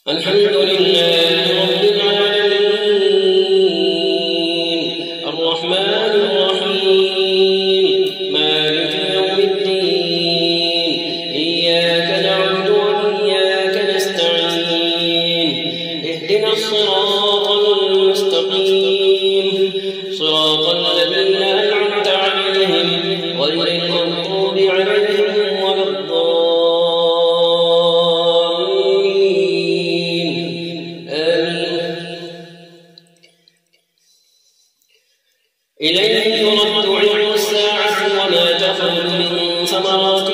الحمد لله رب العالمين الرحمن الرحيم مالك يوم الدين إياك نعبد وإياك نستعين اهدنا الصراط المستقيم صراط الذين أنعمت عليهم غير المغضوب عليهم ولا إليه يرد علم الساعة وما تخرج من ثمرات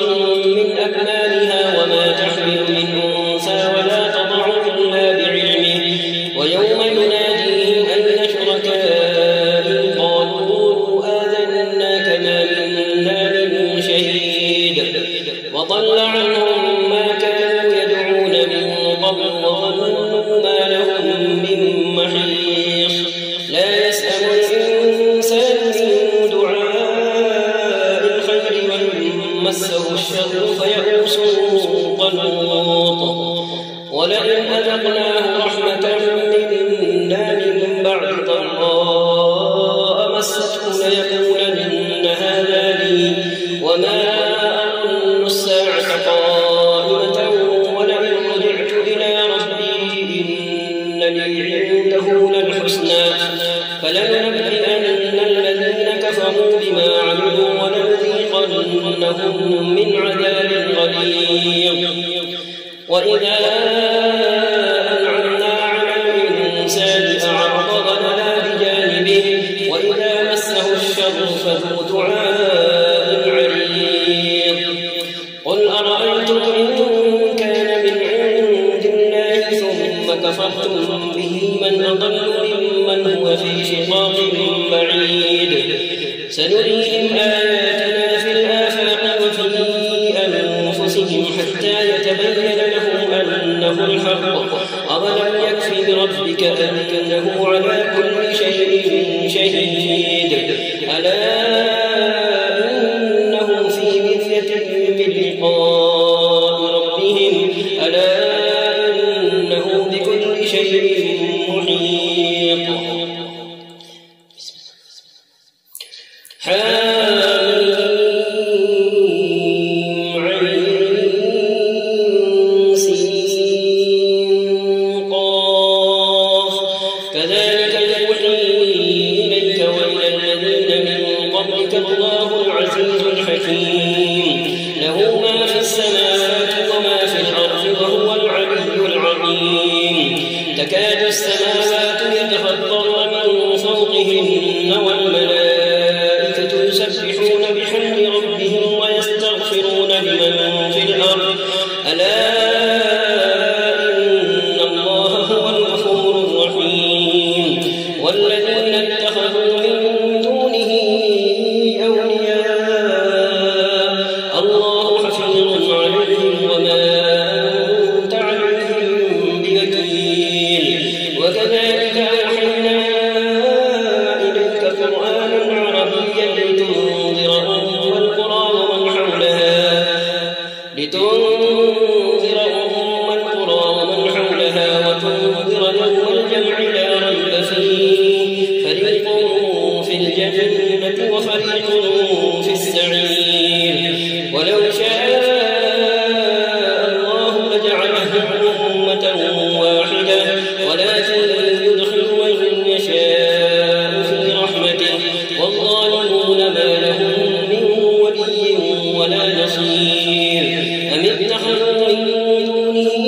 من أكمامها وما تحمل من أنثى ولا تضع إلا بعلمه ويوم يناديهم أين شركائي قالوا آذناك ما منا من شهيد وضل عنهم ما كانوا يدعون من قبل وظنوا ما لهم من محيص لا يسأم الإنسان من دعاء الخير وإن مسه الشر فيئوس قنوط ولئن أذقناه رحمة منا من بعد ضراء مسته ليقولن هذا لي وما أظن الساعة قائمة ولئن رجعت إلى ربي إن لي عنده للحسنى فلننبئن الذين كفروا بما عملوا ولنذيقنهم من عذاب غليظ وإذا أنعمنا على الإنسان أعرض ونأى بجانبه وإذا مسه الشر فذو دعاء عريض قل أرأيتم إن كان من عند الله ثم كفرتم به من أضل ممن هو في شقاق بعيد سنريهم آياتنا في الآفاق وفي أنفسهم حتى يتبين لهم أنه الحق أولم يكف بربك أنه على كل شيء شهيد ألا إنهم في مرية من لقاء ربهم ألا إنه بكل شيء محيط حاميم عين سين قاف كذلك يوحي إليك وإلى الذين من قبلك الله العزيز الحكيم له ما في السماوات وما في الأرض وهو العلي العظيم تكاد السماوات يتفطرن من فوقهن والملائكة يسبحون بحمد ربهم ويستغفرون لمن في الأرض ألا إن الله هو الغفور الرحيم والذين اتخذوا من دونه أولياء الله حفيظ عليهم وما أنت عليهم بوكيل وكذلك أوحينا إليك قرآنا عربيا لتنذر أم القرى ومن حولها وتنذر يوم الجمع لا ريب فيه فريق في الجنة وفريق في السعير ولو شاء الله لجعلهم أمة واحدة ولكن يدخل من يشاء في رحمته والظالمون ما لهم من ولي ولا نصير أم اتخذوا من دونه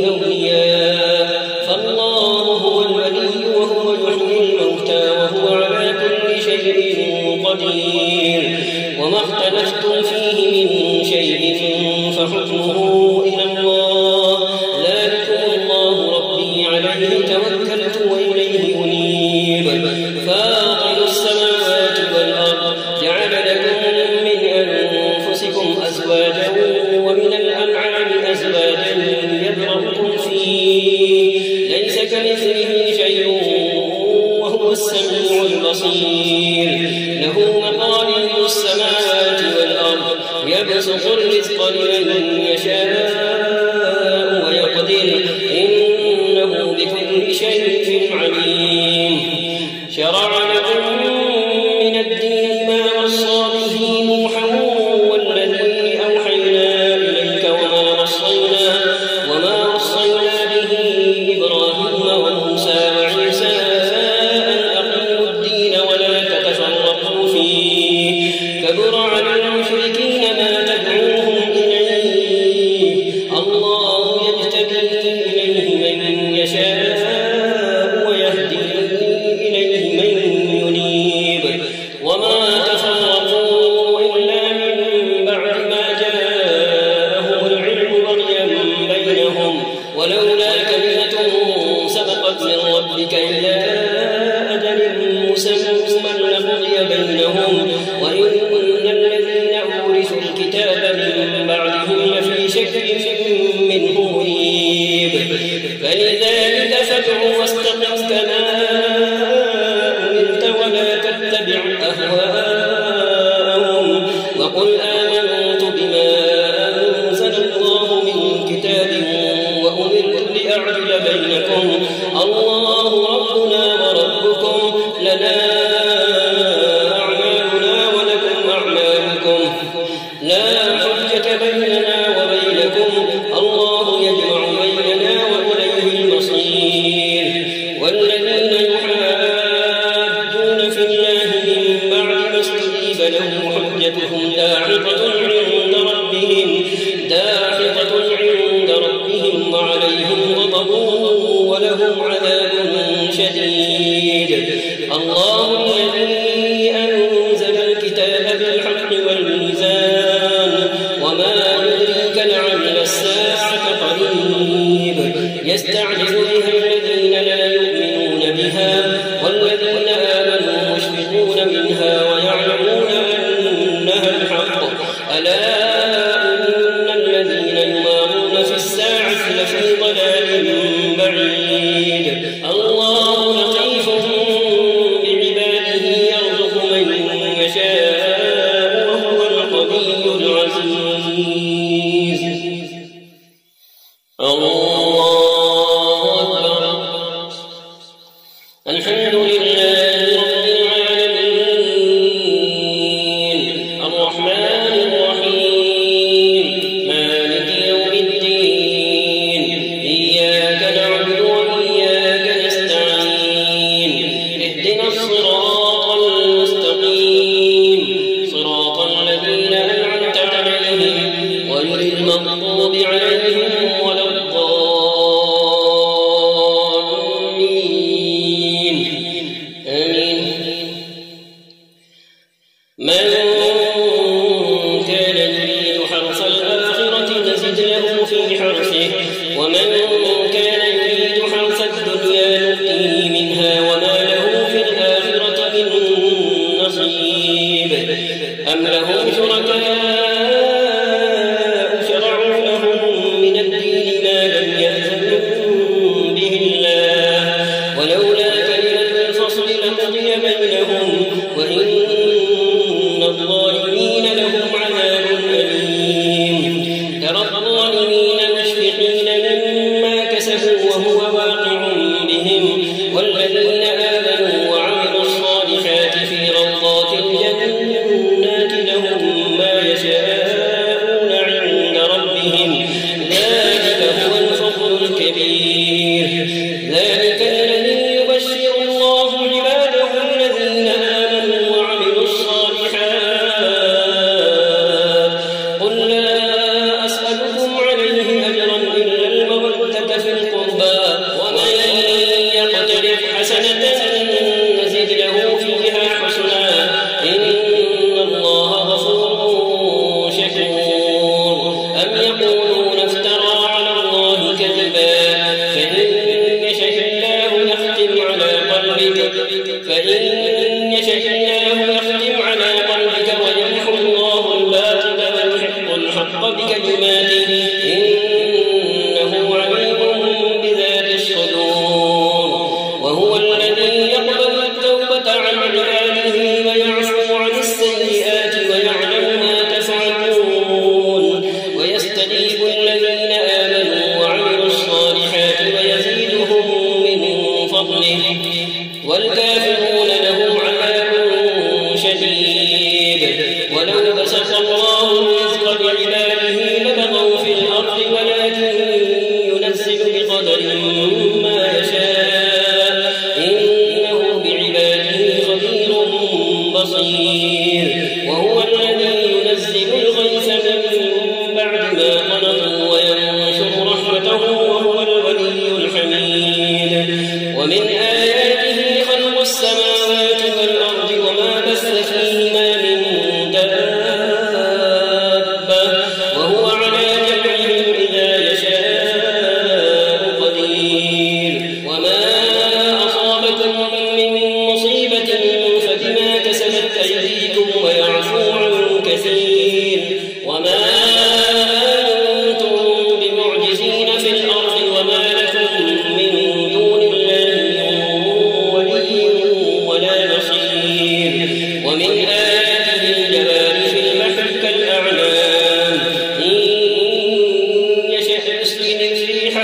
أولياء فالله هو الولي وهو يحيي الموتى وهو على بصير له مقاليد السماوات والأرض يبسط الرزق لمن يشاء ويقدر إنه بكل شيء عليم شرع لكم من الدين ما وصى به نوحا والذي أوحينا إليك وما وصينا به إبراهيم وموسى وعيسى أن أقيموا الدين ولا تتفرقوا فيه كبر على المشركين ما تدعوهم إليه الله يجتبي إليه من يشاء ويهدي إليه من ينيب وما تفرقوا إلا من بعد ما جاءهم العلم بغيا بينهم ولولا كلمة سبقت من ربك إلى أجل مسمى لقضي بينهم وإن الذين أورثوا الكتاب من بعدهم لفي شك منه مريب فلذلك فادع واستقم كما أمرت ولا تتبع أهواءهم وقل آمنت بما أنزل الله من كتاب وأمرت لأعدل بينكم الله ربنا وربكم لنا أعمالنا ولكم أعمالكم لا حجة بيننا وبينكم الله يجمع بيننا وإليه المصير والذين يحاجون في الله من بعد ما استجيب له حجتهم داحضة عند ربهم وعليهم غضب ولهم عذاب شديد الله الذي أنزل الكتاب بالحق والميزان وما يدريك لعل الساعة قريب يستعجل بها الذين لا يؤمنون بها والذين آمنوا مشفقون منها ويعلمون أنها الحق ألا إن الذين يمارون في الساعة لفي ضلال بعيد الله لطيف بعباده يرزق من يشاء وهو القوي العزيز الله أكبر الحمد لله رب العالمين الرحمن الرحيم مالك يوم الدين إياك نعبد وإياك نستعين اهدنا الصراط المستقيم صراط الذين أنعمت عليهم غير المغضوب عليهم ولا الضالين آمين من كان يريد حرث الآخرة نزد له في حرثه ومن كان يريد حرث الدنيا نؤتيه منها وما له في الآخرة من نصيب أم لهم شركاء شرعوا لهم من الدين ما لم يأذن به الله ولولا كلمة الفصل لقضي بينهم وإن الظالمين لهم عذاب أليم ترى الظالمين مشفقين مما كسبوا وهو واقع بهم والذين آمنوا وعملوا الصالحات في روضات الجنات لهم ما يشاءون عند ربهم ذلك هو الفضل الكبير ذلك الذي يبشر الله عباده الذين آمنوا وعملوا الصالحات قل لا أسألكم عليه أجرا إلا المودة في القربى ومن يقترف حسنة نزد له فيها حسنا إن الله غفور شكور أم يقولون افترى على الله كذبا فإن يشاء الله يختم على قلبك ويمحو الله الباطل ويحق الحق بكلماته إنه عليم بذات الصدور وهو الذي يقبل التوبة عن عباده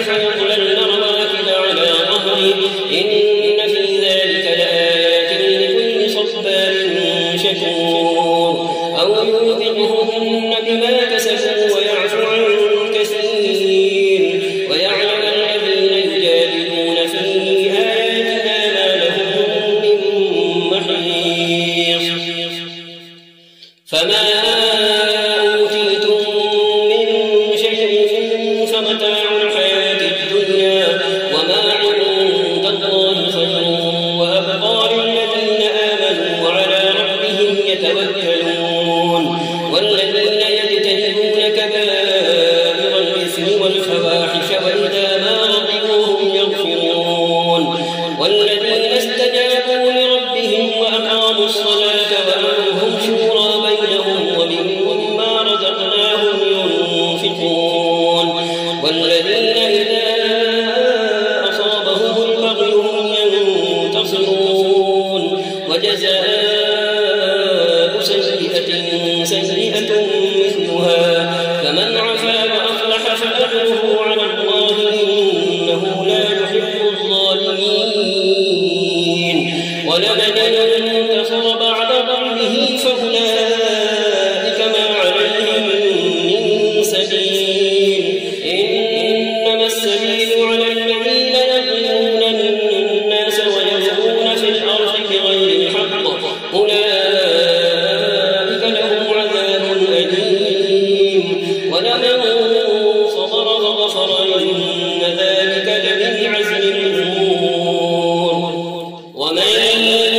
فيضللن رواكد على ظهره إن في ذلك لآيات لكل صبار شكور أو يوبقهن بما كسبوا ويعفو عن كثير ويعلم الذين يجادلون في آياتنا ما لهم من محيص فما أوتيتم من شيء فمتاع الحياة الدنيا وما عند الله خير وأبقى للذين آمنوا وعلى ربهم يتوكلون والذين يجتنبون كبائر الإثم والفواحش وإذا ما غضبوا هم يغفرون والذين استجابوا لربهم وأقاموا الصلاة وأمرهم شورى بينهم ومما رزقناهم ينفقون والذين إذا أصابهم البغي هم ينتصرون وجزاء سيئة مثلها فمن عفا وأصلح فأجره على الله إنه لا يحب الظالمين ولمن انتصر بعد ظلمه فأولئك ما عليهم من سبيل إنما السبيل على الذين يظلمون الناس ويبغون في الأرض بغير الحق أولئك لهم عذاب أليم ولمن صبر وغفر إن ذلك لمن عزم الأمور ومن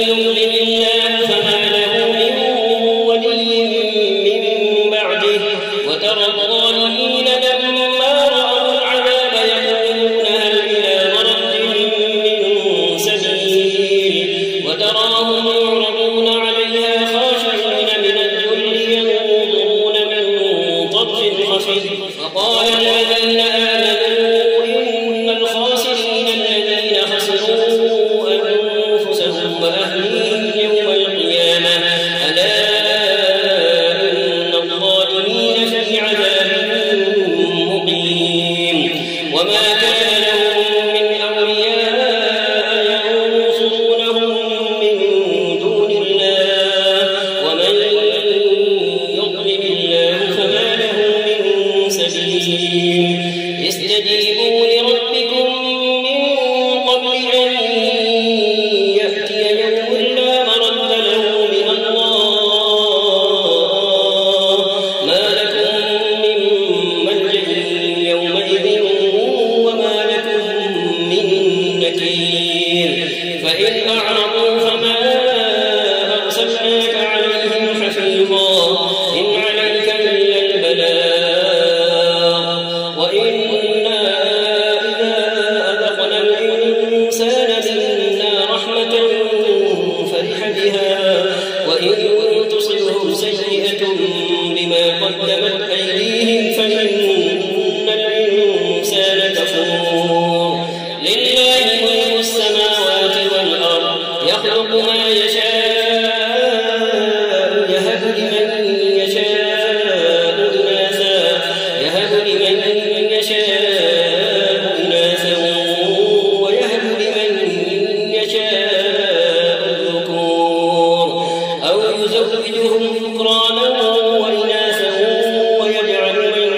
يضلل الله فما له من ولي من بعده وترى الظالمين لما رأوا العذاب يقولون هل إلى مرد من سبيل وتراهم يعرضون عليها خاشعين من الذل ينظرون من طرف خفي وقال الذين آمنوا إن الخاسرين الذين خسروا أنفسهم وأهليهم يوم القيامة ألا إن الظالمين في عذاب مقيم وما كان لهم من أولياء ينصرونهم من دون الله ومن يضلل الله فما له من سبيل استجيبوا لربكم من قبل أن يأتي يوم لا مرد له من الله ما لكم من ملجأ يومئذ وما لكم من نكير فإن أعرضوا فما أرسلناك عليهم حفيظا إن عليك إلا البلاغ وإنا إذا أذقنا الإنسان منا رحمة فرح بها وإن تصبهم سيئة بما قدمت أيديهم فإن الإنسان كفور لله ملك السماوات والأرض يخلق ما يشاء يهب لمن يشاء إناثا ويهب لمن يشاء الذكور أو يزوجهم ذكرانا وإناثا ويجعل من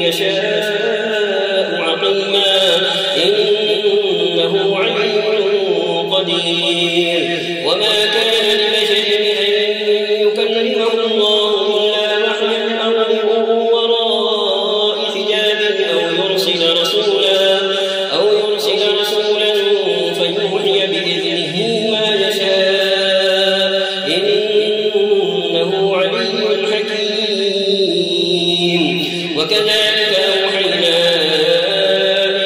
يشاء عقيما إنه عليم قدير وما كان لبشر أن يكلمه الله إلا وحيا أو من وراء حجاب أو يرسل رسولا فيوحي بإذنه ما يشاء إنه عليم حكيم وكذلك أوحينا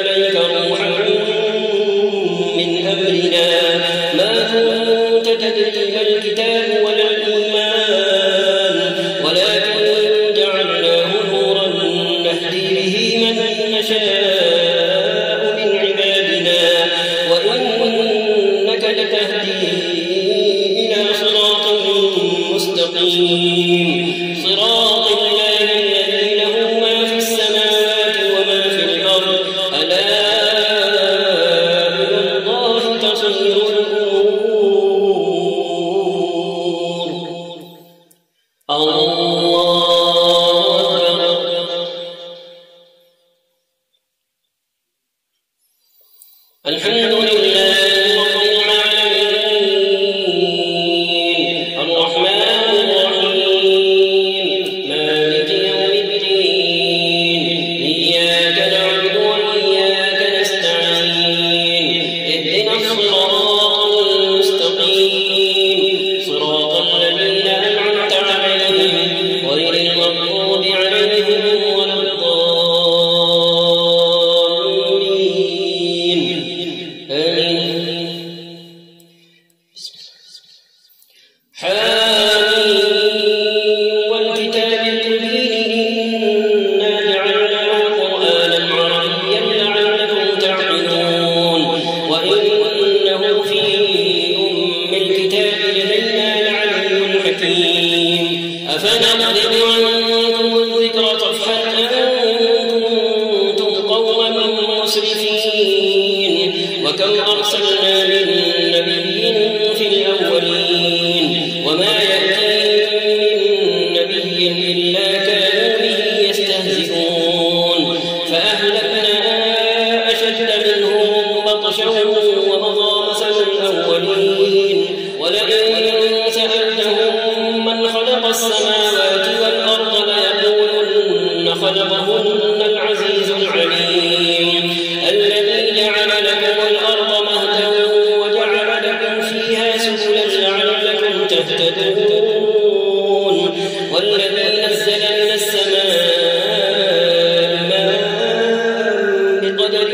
إليك روحا من أمرنا ما كنت تدري الحمد لله رب العالمين الرحمن الرحيم مالك يوم الدين إياك نعبد وإياك نستعين اهدنا الصراط المستقيم صراط الذين أنعمت عليهم غير المغضوب عليهم ولا الضالين آمين. حامين والكتاب المبين إنا جعلناه قرآنا عربيا لعلكم تعقلون وإنه في أم الكتاب لدينا لعلي حكيم أفنضرب عنكم الذكر صفحا أن كنتم قوما مسرفين وكم أرسلنا من نبي في الأولين وما يأتيهم من نبي إلا كانوا به يستهزئون فأهلكنا أشد منهم بطشا ومضى مثل الأولين ولئن سألتهم من خلق السماوات والأرض ليقولن خلقهن العزيز العليم الذي جعل لكم الأرض مهدا وجعل لكم فيها سبلا لعلكم تهتدون والذي نزل من السماء ماء بقدر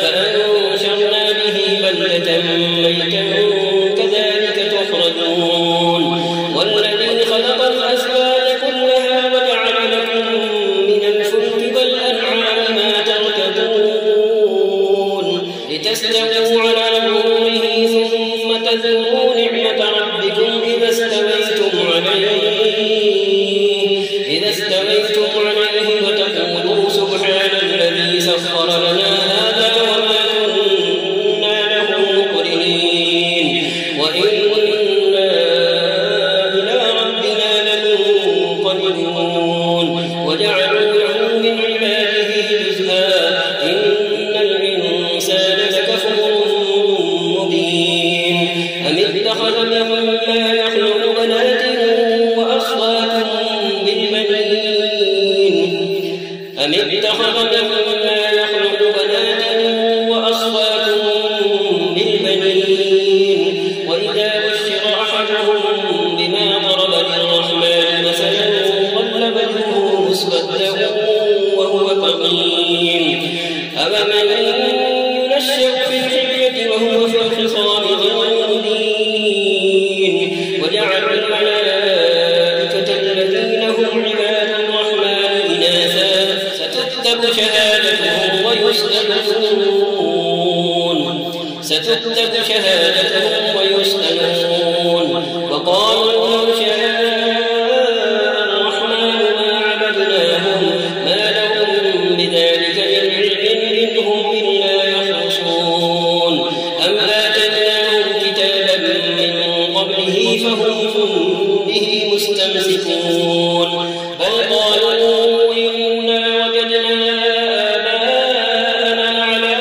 فأنشرنا به بلدة ميتا كذلك تخرجون والذي خلق الأزواج كلها وجعل لكم من الفلك والأنعام ما تركبون لتستووا على ظهوره ثم تذكروا نعمة ربكم إذا استويتم عليه وتقولوا سبحان الذي سخر لنا هذا وما كنا له مقرنين وإنا إلى ربنا لمنقلبون وجعلوا له من عباده جزءا إن الإنسان لكفور مبين أم اتخذ مما يخلق بنات وأصفاكم بالبنين وإذا بشر أحدهم بما ضرب للرحمن مثلا ظل وجهه مسودا وهو كظيم أفمن ينشأ في الحلية وهو في الخصام غير مبين وجعلوا الملائكة الذين هم عباد الرحمن إناثا ستكتب شهادتهم ويسألون وقالوا لو شاء الرحمن ما عبدناهم ما لهم بذلك من علم إنهم إلا يخرصون أم آتيناهم كتابا من قبله فهم به مستمسكون بل قالوا إنا وجدنا آباءنا على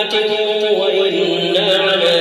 أمة وإنا على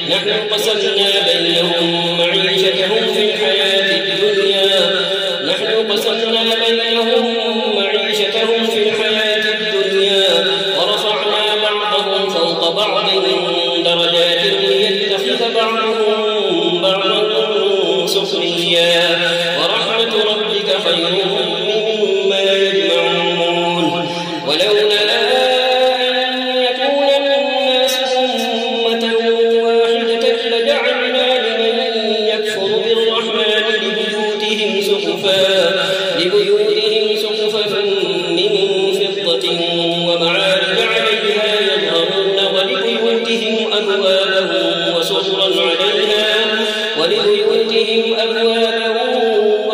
نحن قسمنا بينهم معيشتهم في الحياة الدنيا ورفعنا بعضهم فوق بعض درجات ليتخذ بعضهم بعضا سخريا ورحمة ربك خير مما يجمعون ولولا أن يكون الناس أمة واحدة لجعلنا لمن يكفر بالرحمن لبيوتهم سقفا من فضة ومعارج عليها يظهرون ولبيوتهم أبوابا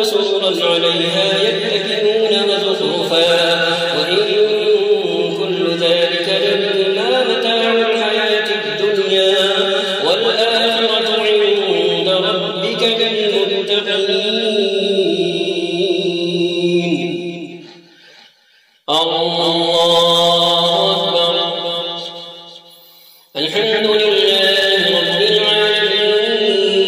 وسررا عليها يتكئون وزخرفا وإن كل ذلك لما متاع الحياة الدنيا والآخرة عند ربك للمتقين. الله أكبر. الحمد لله رب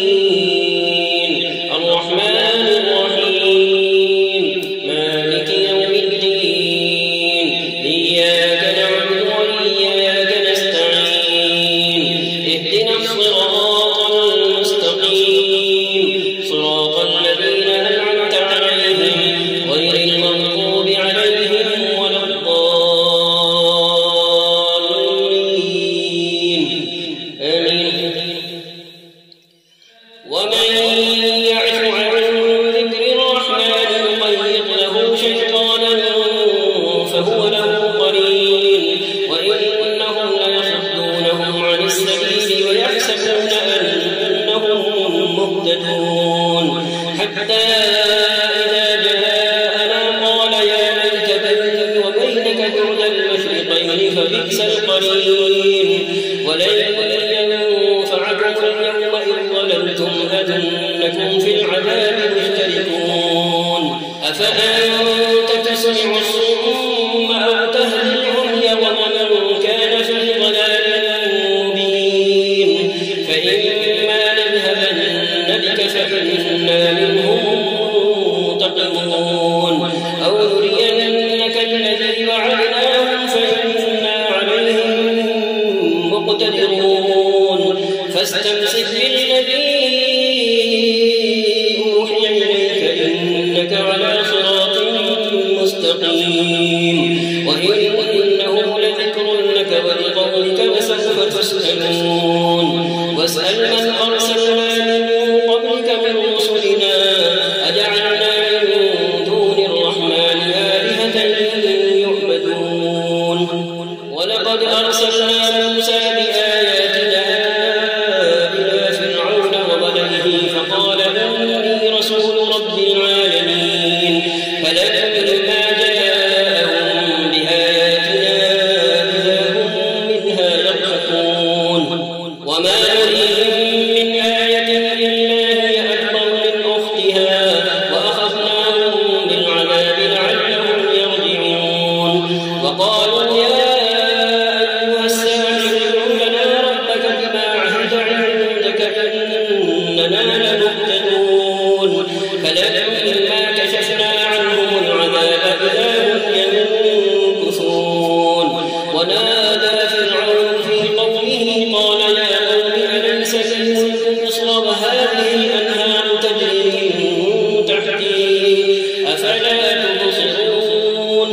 العالمين الرحمن الرحيم مالك يوم الدين إياك نعبد وإياك نستعين اهدنا الصراط المستقيم صراط الذين أنعمت عليهم غير المغضوب عليهم ولا الضالين آمين. ومن يعش عن ذكر الرحمن نقيض له شيطانا فهو له قرين وإنهم ليصدونهم عن السبيل ويحسبون أنهم مهتدون حتى إذا جاءنا قال يا ليت بيني وبينك بعد المشرقين فبئس القرين ولن ينفعكم اليوم إذ ظلمتم أنكم في العذاب مشتركون أفأنت تسمع الصم أو تهدي العمي ومن كان في ضلال مبين فإما نذهبن بك فإنا منهم منتقمون أو نرينك الذي وعدناهم فإنا عليهم مقتدرون فاستمسك بالذي أوحي إليك إنك على صراط مستقيم وإنه لذكر لك ولقومك وسوف تسألون واسأل من أرسلنا من قبلك من رسلنا أجعلنا من دون الرحمن آلهة يعبدون ولقد أرسلنا موسى بآياتنا إلى فرعون وملئه فقال إني رسول رب العالمين فلما جاءهم بآياتنا إذا هم منها يضحكون وما نريهم من آية إلا هي أكبر من أختها وأخذناهم بالعذاب لعلهم يرجعون وقالوا يا أيها الساحر ادع لنا ربك بما عهد عندك إننا لمهتدون فلما كشفنا عنهم العذاب إذا هم ينكثون ونادى فرعون في قومه قال يا قوم أليس لي ملك مصر وهذه الأنهار تجري من تحتي أفلا تبصرون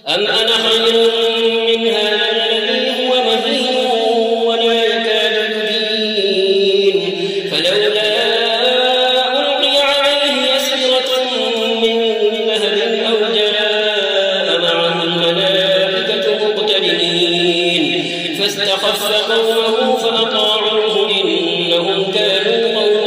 أم أنا خير من هذا الذي هو مهين ولا يكاد يبين فلولا ألقي عليه أسورة من ذهب أو جاء معه الملائكة مقترنين فاستخف قومه فأطاعوه إنهم كانوا قوما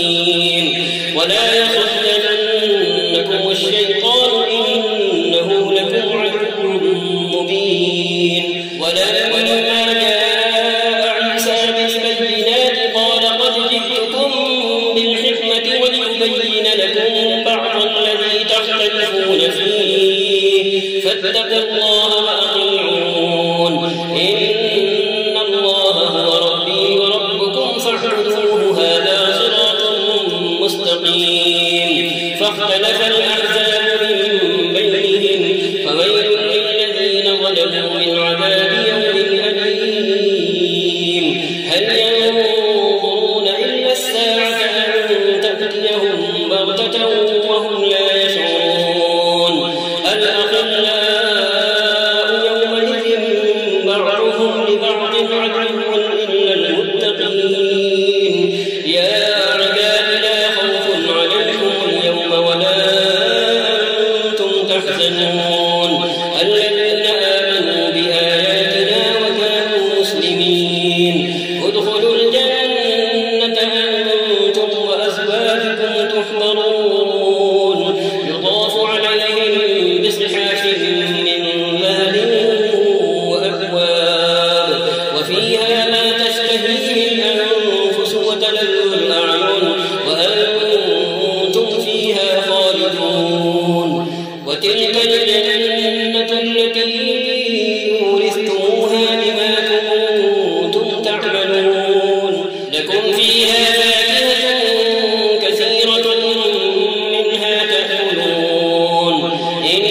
مستقيم ولا يصدنكم الشيطان إنه لكم عدو مبين ولما جاء عيسى بالبينات قال قد جئتكم بالحكمة ولأبين لكم بعض الذي تختلفون فيه فاتقوا الله وأطيعون إن الله هو ربي وربكم فاعبدوه هذا صراط مستقيم فاختلف الأحزاب من بينهم فويل للذين ظلموا من عذاب يوم أليم هل ينظرون إلا الساعة أن تأتيهم بغتة وهم لا يشعرون الأخلاء يومئذ بعضهم لبعض عدو إلا المتقين يا عباد لا خوف عليكم اليوم ولا أنتم تحزنون الذين آمنوا بآياتنا وكانوا مسلمين ادخلوا الجنة أنتم وأزواجكم تحبرون يطاف عليهم بصحاف من ذهب وأكواب وفيها ما تشتهيه الأنفس وتلذ الأعين وأنتم فيها خالدون وتلك الجنة التي أورثتموها بما كنتم تعملون لكم فيها فاكهة كثيرة منها تأكلون إن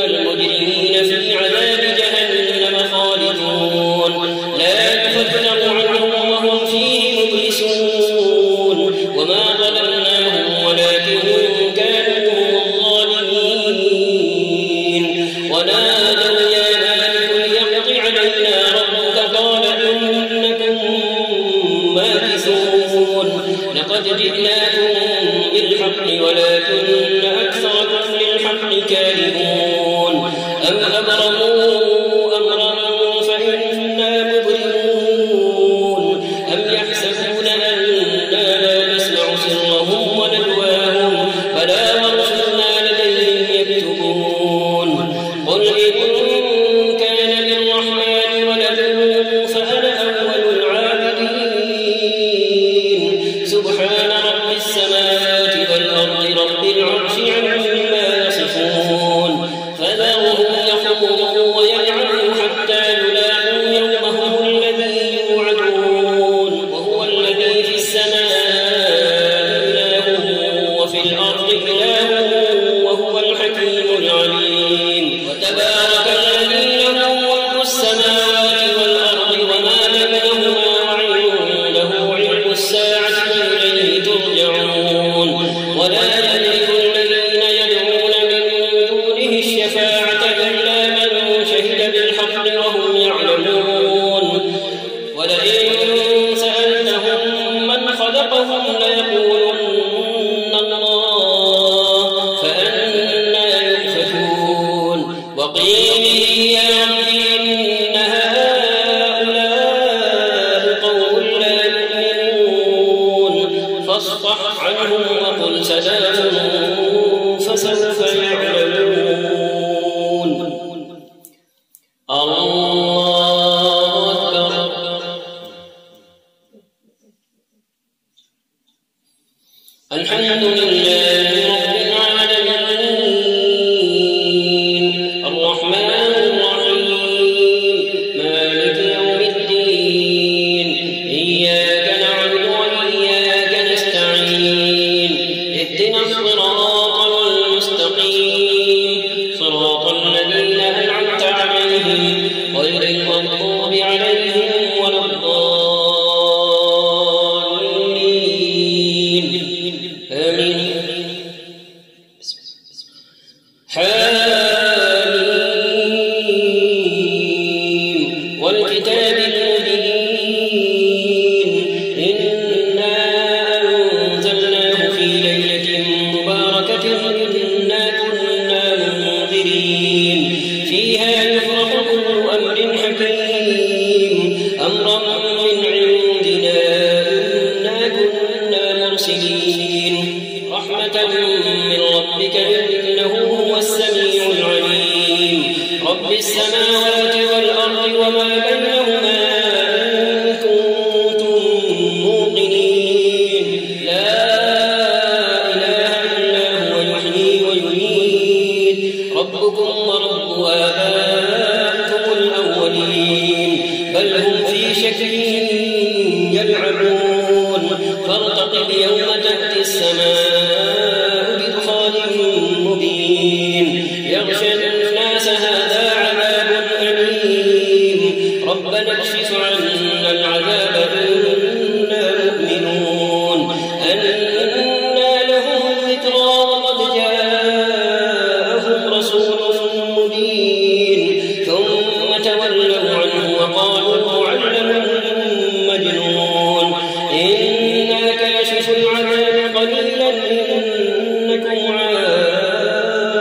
المجرمين في عذاب جهنم خالدون لا يفتر عنهم وهم فيه مبلسون وما ظلمناهم ولكن كانوا هم الظالمين ونادوا يا مالك ليقض علينا ربك قال إنكم ماكثون لقد جئناكم بالحق ولكن أكثركم للحق كارهون أم أبرموا أمرا فإنا مبرمون أم يحسبون أننا لا نسمع سرهم ونجواهم بلى ورسلنا لديهم يكتبون قل إن كان للرحمن ولد فأنا أول العابدين سبحان رب السماوات والأرض رب العرش عما يصفون فذرهم يخوضوا ويلعبوا حتى يلاقوا يومهم الذي يوعدون وهو الذي في السماء إله وفي الأرض إله وهو الحكيم العليم وتبارك الذي له ملك السماوات والأرض وما بينهما وعنده علم الساعة وإليه ترجعون ولا يملك الذين يدعون من دونه الشفاعة إلا من شهد بالحق وهم يعلمون ولئن سألتهم من خلقهم ليقولن الله فأنى يؤفكون وقيله يا رب إن هؤلاء قوم لا يؤمنون فاصفح عنهم وقل سلام فسوف يعلمون الله أكبر الحمد لله رب العالمين الرحمن الرحيم مالك يوم الدين إياك نعبد وإياك نستعين اهدنا الصراط المستقيم صراط الذين أنعمت عليهم غير المغضوب عليهم ولا الضالين آمين المفسدين رحمة من ربك إنه هو السميع العليم رب السماوات والأرض وما بينهما إن كنتم موقنين لا إله إلا هو يحيي ويميت ربكم ورب آبائكم الأولين بل هم في شك يلعبون فارتقب يوم تأتي السماء بدخان مبين يغشى الناس هذا عذاب أليم ربنا اكشف عنا العذاب إنا مؤمنون أنى لهم الذكرى وقد جاءهم رسول مبين ثم تولوا عنه وقالوا معلم مجنون إنا كاشف العذاب قليلا إنكم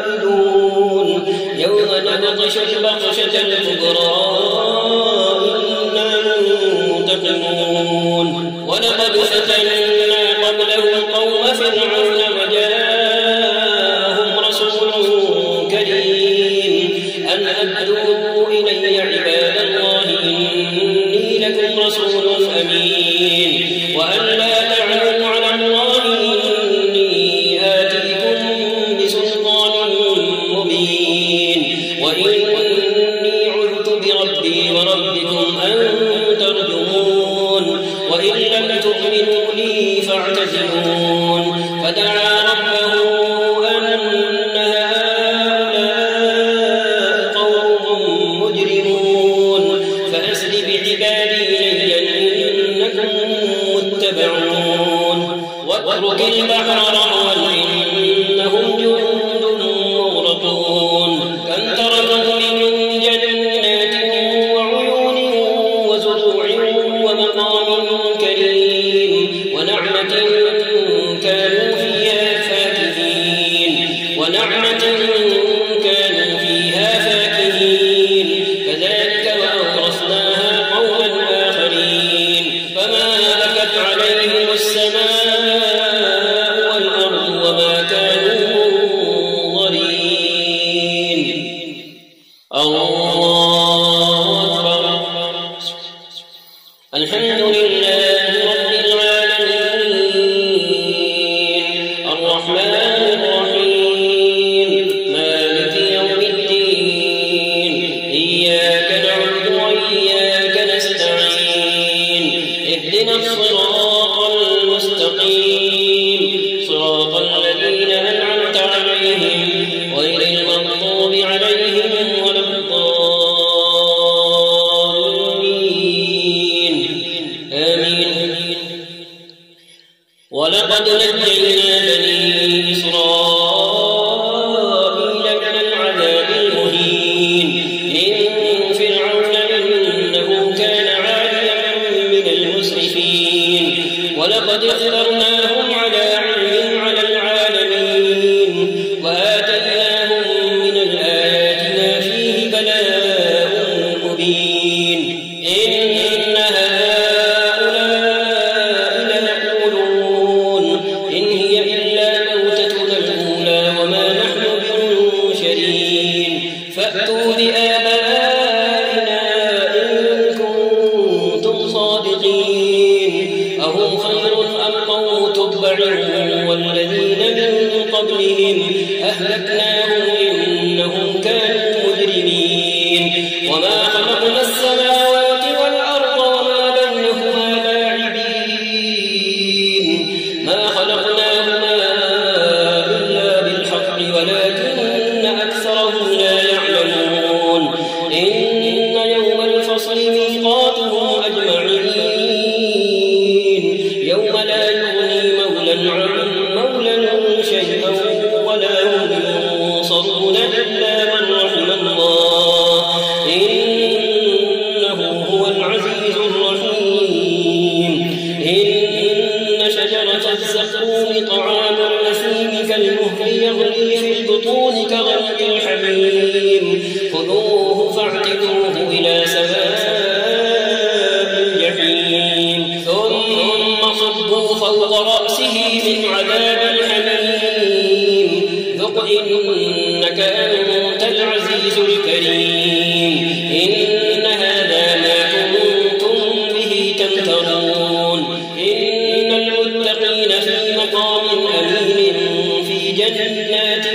عائدون يوم نبطش البطشة الكبرى إنا منتقمون ولقد فتنا قبلهم قوم فرعون وجاءهم رسول كريم أن أدوا إلي عباد الله إني لكم رسول أمين وأن لا تعلوا على الله إني آتيكم بسلطان مبين وإني عذت بربي وربكم أن ترجمون وإن لم تؤمنوا لي فاعتزلون فدعا ربه أن هؤلاء قوم مجرمون فأسر بعبادي ليلا إنكم متبعون واترك البحر رهوا إنهم جند مغرقون كم تركوا من جنات وعيون وزروع ومقام كريم ونعمة كانوا فيها فاكهين كذلك وأورثناها قوما آخرين فما بكت عليهم السماء والأرض وما كانوا منظرين الله أكبر الحمد لله رب العالمين الرحمن الرحيم مالك يوم الدين إياك نعبد وإياك نستعين اهدنا الصراط المستقيم صراط الذين أنعمت عليهم غير المغضوب عليهم ولا الضالين آمين ولقد نجينا بني إسرائيل من العذاب المهين من فرعون إنه كان عاليا من المسرفين ولقد اخترناهم على علم على العالمين وآتيناهم من الآيات ما فيه بلاء مبين إن هؤلاء ليقولون إن هي إلا موتتنا الأولى وما نحن بمنشرين فأتوا بآبائنا إن كنتم صادقين أهم خير أم قوم تبع والذين من قبلهم أهلكناهم إنهم كانوا مجرمين وما خلقنا السماوات والأرض وما بينهما لاعبين ما خلقناهما إلا بالحق ولكن أكثرهم لا يعلمون إن يوم الفصل ميقاتهم أجمعين يوم لا يغني مولى عن مولى شيئا ولا هم ينصرون إلا من رحم الله إنه هو العزيز الرحيم إن شجرة الزقوم طعام الأثيم كالمهل يغلي في البطون كغلي الحميم خذوه فاعتلوه إلى سواء الجحيم ثم صبوا فوق رأسه رأسه من عذاب الحميم ذق إنك أنت العزيز الكريم إن هذا ما كنتم به تمترون إن المتقين في مقام أمين في جنات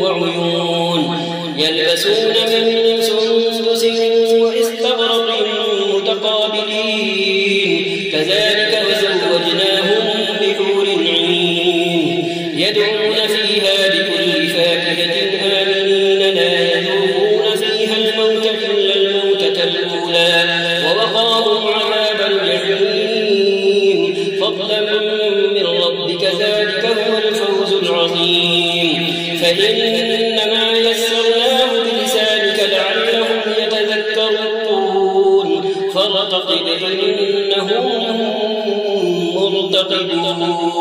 وعيون يلبسون من سندس واستبرق متقابلين كذلك وزوجناهم بحور عين يدعون فيها بكل فاكهة آمنين لا يذوقون فيها الموت إلا الموتة الأولى ووقاهم عذاب الجحيم فضلا من ربك ذلك هو الفوز العظيم فإنما يسرناه بلسانك لعلهم يتذكرون فارتقب إنهم مرتقبون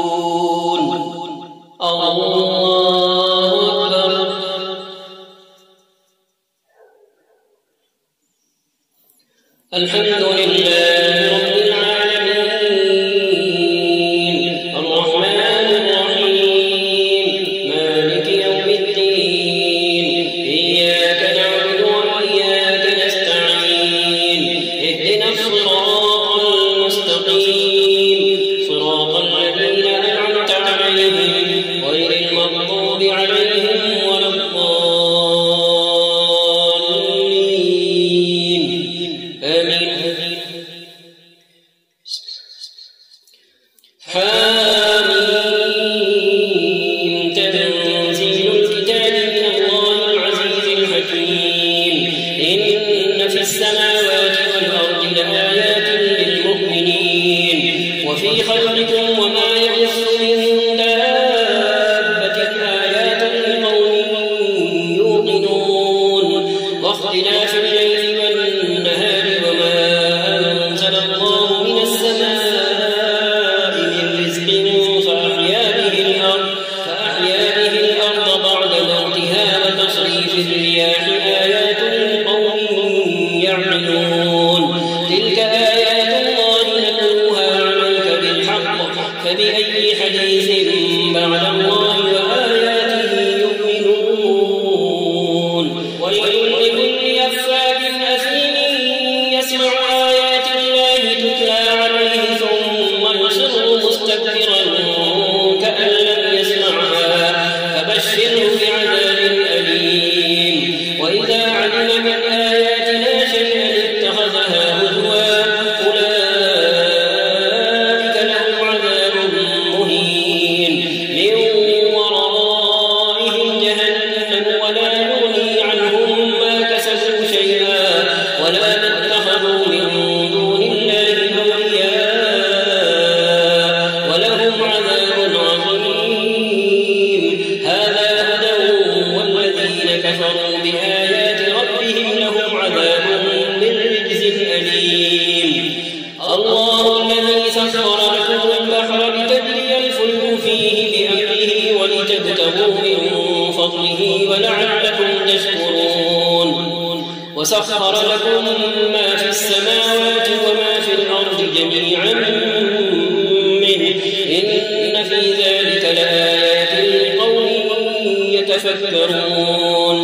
الله أكبر الحمد لله رب العالمين الرحمن الرحيم مالك يوم الدين إياك نعبد وإياك نستعين اهدنا الصراط المستقيم صراط الذين أنعمت عليهم غير المغضوب عليهم ولا الضالين آمين حاميم تنزيل الكتاب من الله العزيز الحكيم إن في السماوات والأرض لآيات للمؤمنين وفي خلقكم وما يبث من دابة آيات لقوم يوقنون واختلاف الليل والنهار وما أنزل الله من السماء من رزق فأحيا به الأرض بعد موتها وتصريف الرياح آيات لقوم يعقلون تلك آيات الله نتلوها عليك بالحق فبأي حديث بعد الله وآياته يؤمنون ويل لكل أفاك أثيم يسمع آيات الله تتلى عليه ثم يصر مستكبرا كأن لم يسمعها فبشره بعذاب أليم وإذا علم من آياتنا شيئا اتخذها هزوا أولئك لهم عذاب مهين من ورائهم جهنم ولا يغني عنهم ما كسبوا شيئا ولا ما اتخذوا من دون الله أولياء ولهم عذاب عظيم هذا هدى والذين كفروا بآيات ربهم لهم عذاب من رجز أليم الله الذي سخر لكم البحر لتجري الفلك فيه بأمره ولتبتغوا من فضله ولعلكم تشكرون وسخر لكم ما في السماوات وما في الأرض جميعا منه إن في ذلك لآيات لقوم يتفكرون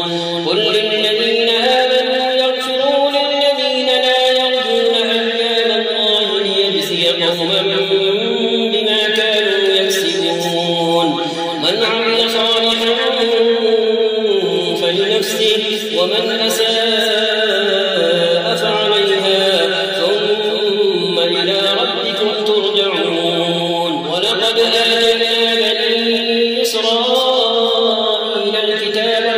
قل للذين آمنوا يغفروا للذين لا يرجون أيام الله ليجزي قوما بما كانوا يكسبون من عمل صالحا فلنفسه ومن أساء فعليها ثم إلى ربكم ترجعون ولقد آتينا بني إسرائيل الكتاب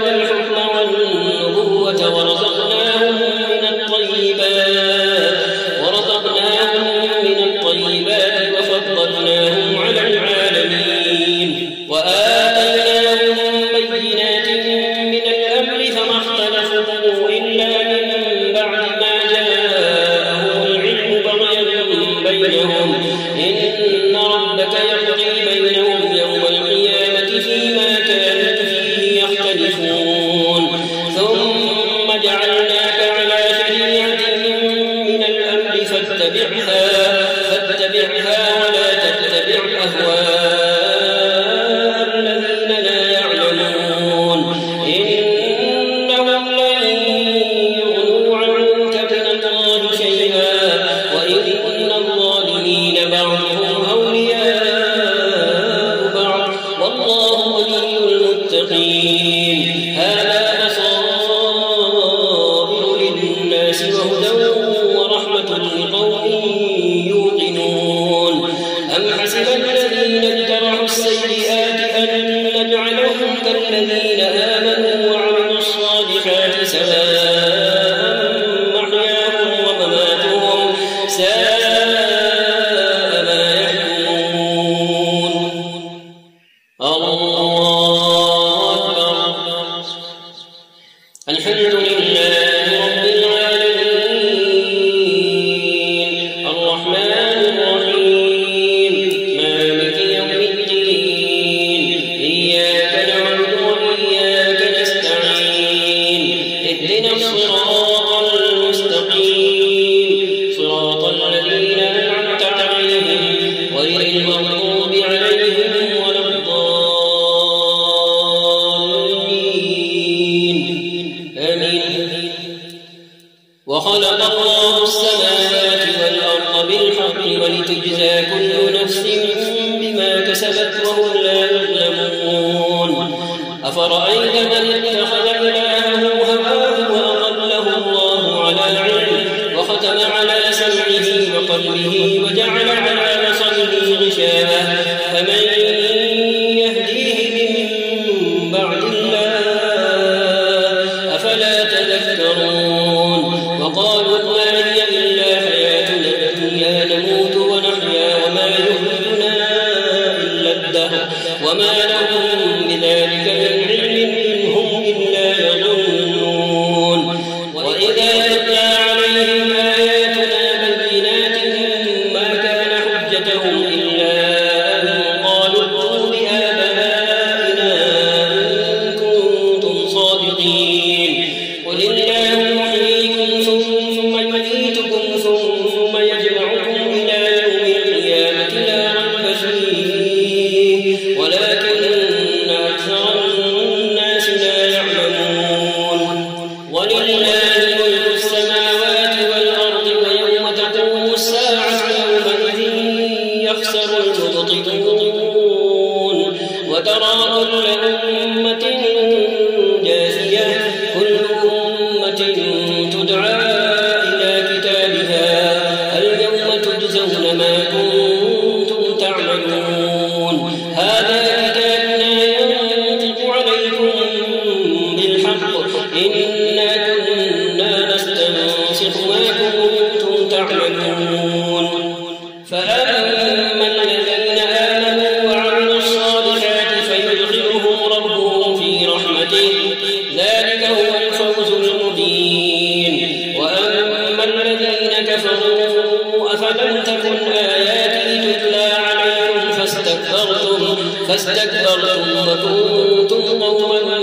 المتقين هذا بصائر للناس وهدى ورحمة لقوم يوقنون أم حسب الذين اجترحوا السيئات أن نجعلهم كالذين آمنوا وعملوا الصالحات سواء محياهم ومماتهم ساء ما يحكمون الله أكبر الحمد لله رب العالمين الرحمن الرحيم مالك يوم الدين إياك نعبد وإياك نستعين اهدنا الصراط المستقيم صراط الذين أنعمت عليهم غير المغضوب عليهم ولا الضالين آمين وخلق الله السماوات والأرض بالحق ولتجزى كل نفس بما كسبت وهم لا يظلمون أفرأيت من اتخذ إلهه هواه وأضله الله على علم وختم على سمعه وقلبه وجعل على بصره غشاوة فمن يهديه من بعد الله أفلا تذكرون وقالوا ما هي إلا حياتنا الدنيا نموت ونحيا وما يهلكنا إلا الدهر وما لهم بذلك من علم إن هم إلا يظنون وإذا تتلى عليهم آياتنا بينات ما كان حجتهم إلا أن قالوا ائتوا بآبائنا إن كنتم صادقين قل الله يحييكم ثم يميتكم ثم يجمعكم إلى يوم القيامة لا ريب فيه ولكن أكثر الناس لا يعلمون ولله ملك السماوات والأرض ويوم تقوم الساعة يومئذ يخسر المبطلون وترى كل أمة جاثية كل أمة تدعى إلى كتابها اليوم تجزون ما كنتم تعملون هذا كتابنا ينطق عليكم بالحق إنا كنا نستنسخ ما كنتم تعملون فأما الذين آمنوا وعملوا الصالحات فيدخلهم ربهم في رحمته ذلك هو الفوز المبين وأما الذين كفروا أفلم تكن آياتي تتلى عليكم فاستكبرتم وكنتم قوما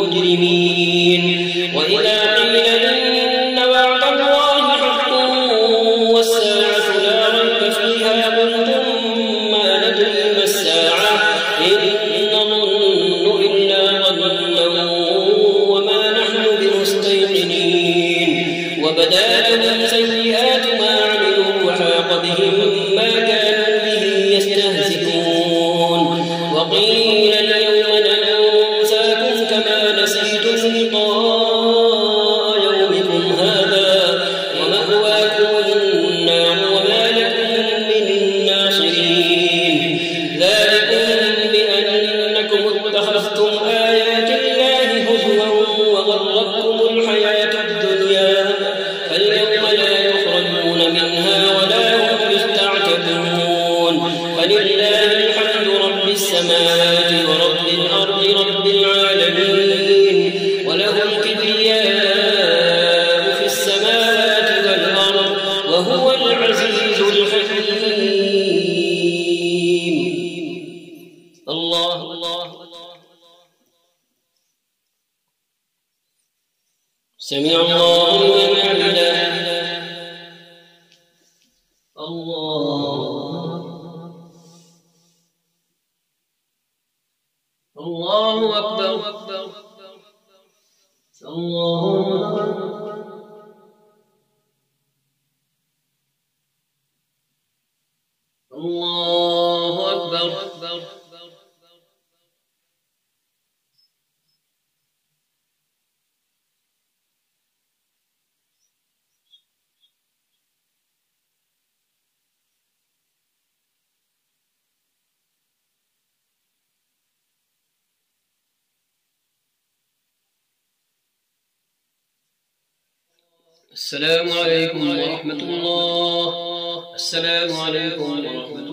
مجرمين وإذا قيل إن وعد الله حق والساعة لا ريب فيها قلتم ما ندري ما الساعة إن نظن إلا ظنا وما نحن بمستيقنين وبدا لهم سيئات ما عملوا وحاق بهم ما كانوا به يستهزئون وقيل اليوم ننساكم كما نسيتم لقاء يومكم هذا ومأواكم النار وما لكم من ناصرين ذلكم بأنكم اتخذتم آيات الله هزوا وغرتكم الحياة الدنيا فاليوم لا يخرجون منها ولا هم يستعتبون فلله الحمد رب السماوات ورب الأرض رب العالمين وله الكبرياء في السماوات والأرض وهو العزيز الحكيم الله سمع الله لمن حمده الله أكبر الله أكبر السلام عليكم ورحمة الله. السلام عليكم ورحمة الله.